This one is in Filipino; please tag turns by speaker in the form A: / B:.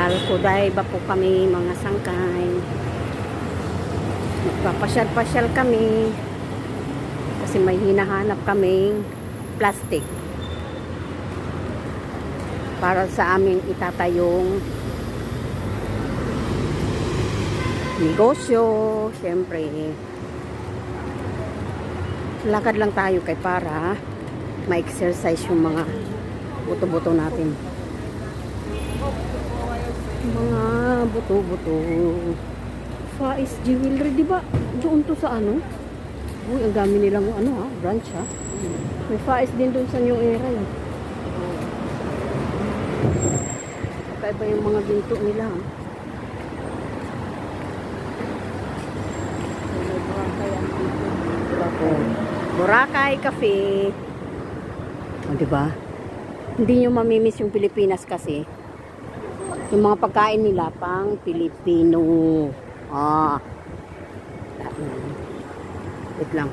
A: Naglalakudayba po kami mga sangkay. Magpapasyal-pasyal kami kasi may hinahanap kaming plastic para sa aming itatayong negosyo. Siyempre lakad lang tayo kay para ma-exercise yung mga buto-buto natin, mga buto-buto. Faiz Jewelry, di ba? Doon to sa ano? Uy, ang dami nilang ano branch ha. May Faiz din doon sa New Era eh. Kakaiba yung mga ginto nila ha. Boracay Cafe. O, diba? Hindi nyo mamimiss yung Pilipinas kasi yung mga pagkain nila pang Pilipino. Wait lang.